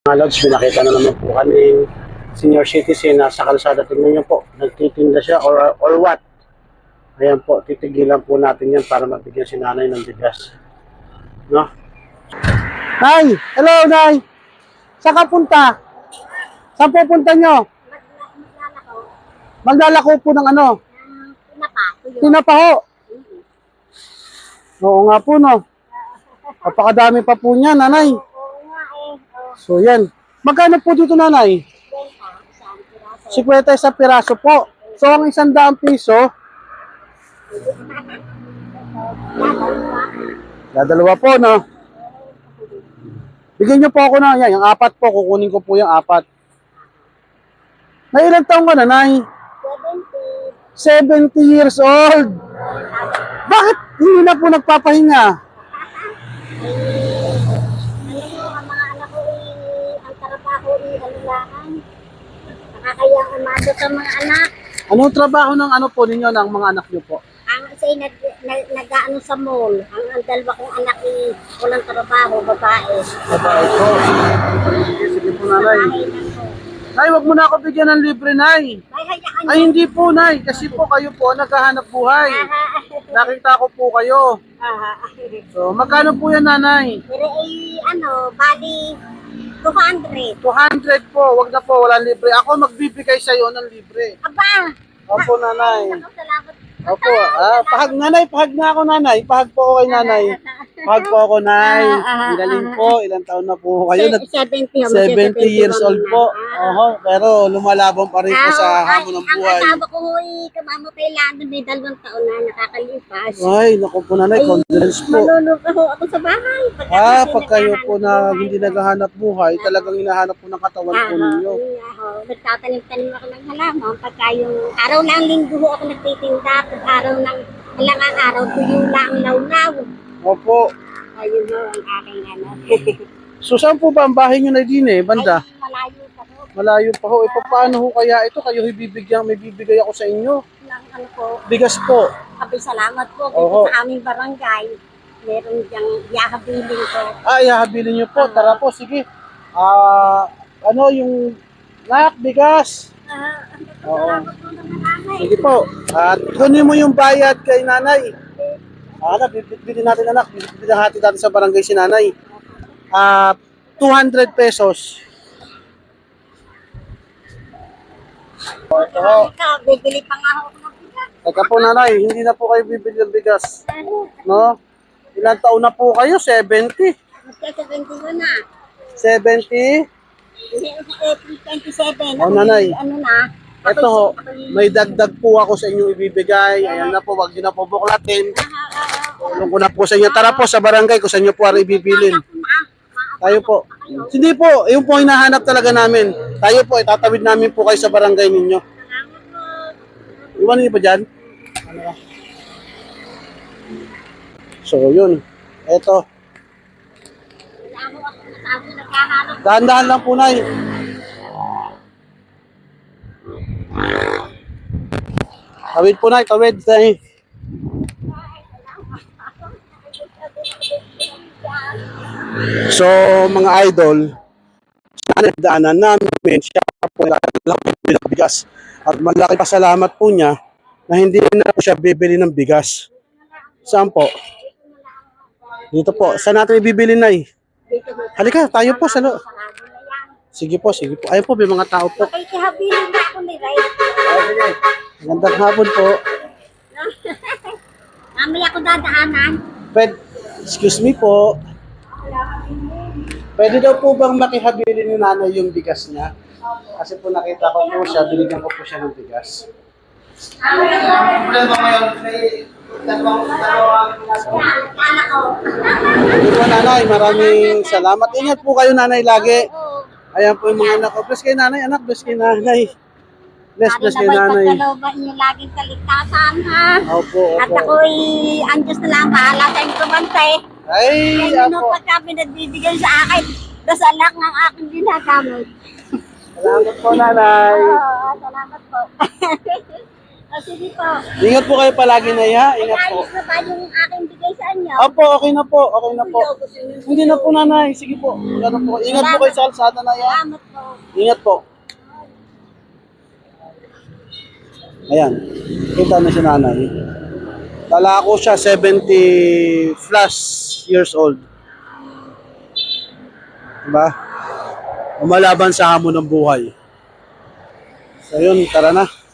Mga lods, pinakita na naman po kami senior citizen na sa kalsada. Tingnan niyo po, nagtitinda siya or what. Ayan po, titigilan po natin yan para mabigyan si nanay ng bigas. No? Nay! Hello, Nay! Saan ka punta? Saan pupunta nyo? Maglalako po ng ano? Tinapa ho. Oo nga po, no? Napakadami pa po niya, nanay. So, yan. Magkano po dito, nanay? 50 sa piraso po. So, ang 100 piso, dalawa po, no? Bigyan niyo po ako na, yan, yung 4 po, kukunin ko po yung 4. Na ilang taong ka na, nay? 70 years old. Bakit hindi na po nagpapahinga? Ang mga anak ko ang trabaho alulaan. Nakakayang umado sa mga anak. Anong trabaho ng ano po ninyo, ng mga anak niyo po? Ang isa ay nag-ano sa mall. Ang dalawa kong anak ay walang trabaho, babae. Babae po. Sige po, nanay. Nay, wag mo na ako bigyan ng libre, nay. Hayaan Ay, hindi po, nay. Kasi po kayo po naghahanap buhay. Nakita ko po kayo. So, magkano po yan, nanay? Pero bali 200. 200 po. Wag na po, wala libre. Ako magbibigay sa iyo ng libre. Aba! Opo, nanay. Salamat. Opo. Pahag, nanay. Pahag na ako, nanay. Pahag po ako kay nanay. Pahag po ako, nay. Ilalim po. Ilang taon na po kayo? 70 years old po. Oho, pero lumalaban pa rin po sa hamon ng buhay. Ang asawa ko kamamatay lang may 2 taon na nakakalipas. Ay, naku po, nanay. Condolence po. Maluluka ho ako sa bahay. Pag kayo po na hindi naghahanap buhay, talagang hinahanap po ng katawan po ninyo. Nagtatanim-tanim ako ng halaman. Pagka yung araw ng linggo ho ako nagtitinda. Pag araw ng halangang araw, tuyo lang law-law. Opo. Ayun ho ang aking ano. So, saan po ba ang bahay nyo na din banda? Ay, malayo pa ho. Malayo pa ho. Paano ho kaya ito? Kayo may bibigay ako sa inyo. Ng ano po. Bigas po. Sabi salamat po. Oho. Dito sa aming barangay. Meron diyang yakabiling ko. Ihahabilin nyo po. Tara po, sige. Ano yung bigas? Oo. Salamat po ng nanay. Sige po. At kunin mo yung bayad kay nanay. Bibili natin, anak. Bibili natin sa barangay si nanay. 200 pesos. Ikaw, bibili pa nga ako ng bigas. Teka po, nanay. Hindi na po kayo bibili ng bigas. No? Ilang taon na po kayo? 70? Magka-71 na. 70? April 27. Oh, nanay. Ano na? Ito ho, may dagdag po ako sa inyong ibibigay. Ayan na po, wag niyo na po buklatin. Tulong ko na po sa inyo. Tara po sa barangay kung saan niyo po ari ibibilin. Tayo po. Hindi po, yung po hinahanap talaga namin. Tayo po, itatawid namin po kayo sa barangay ninyo. Iwan niyo pa dyan. So, yun. Eto. Dahan-dahan lang po, nay. Tawid po, nay. Tawid. So, mga idol, daanan namin, siya po lang bigas. At malaki pasalamat po niya na hindi na po siya bibili ng bigas. Saan po? Dito po. Saan natin ibibili, nay? Halika, tayo po sa loob. Sige po, sige po. Ayun po, may mga tao po. Ay, kahabilin na ako ni Ray. Magandang hapon po. Mamaya ako dadaanan. Excuse me po. Pwede daw po bang makihabili ni nanay yung bigas niya? Kasi po nakita ko po siya, binigyan ko po siya ng bigas. Problema ngayon, may dalawang Anak ko. Hindi po, nanay, maraming salamat. Ingat po kayo, nanay, lagi. Ayan po yung mga anak ko. Bless kayo, nanay, anak. Bless kayo, nanay. Bless kayo, nanay. Pagkalooban niyo laging kaligtasan, ha? Opo, At opo. ako'y, ang Diyos na lang, bahala sa inyong kumantay. Ay, Kaya nung opo. pagka pinagbibigay sa akin, dasalak ng aking ginagamit. Salamat po, nanay. Salamat po. O, sige po. Ingat po kayo palagi na ha. Ingat po. Ayos na ba yung aking bigay sa inyo? Opo, okay na po. Okay na po. Hindi na po nanay. Sige po. Ganun po. Ingat po kayo sa kalsada na ha. Salamat po. Ingat po. Ayan. Kita na si nanay. Kala ko siya 70 plus years old. Diba? Umalaban sa hamon ng buhay. So yun, tara na.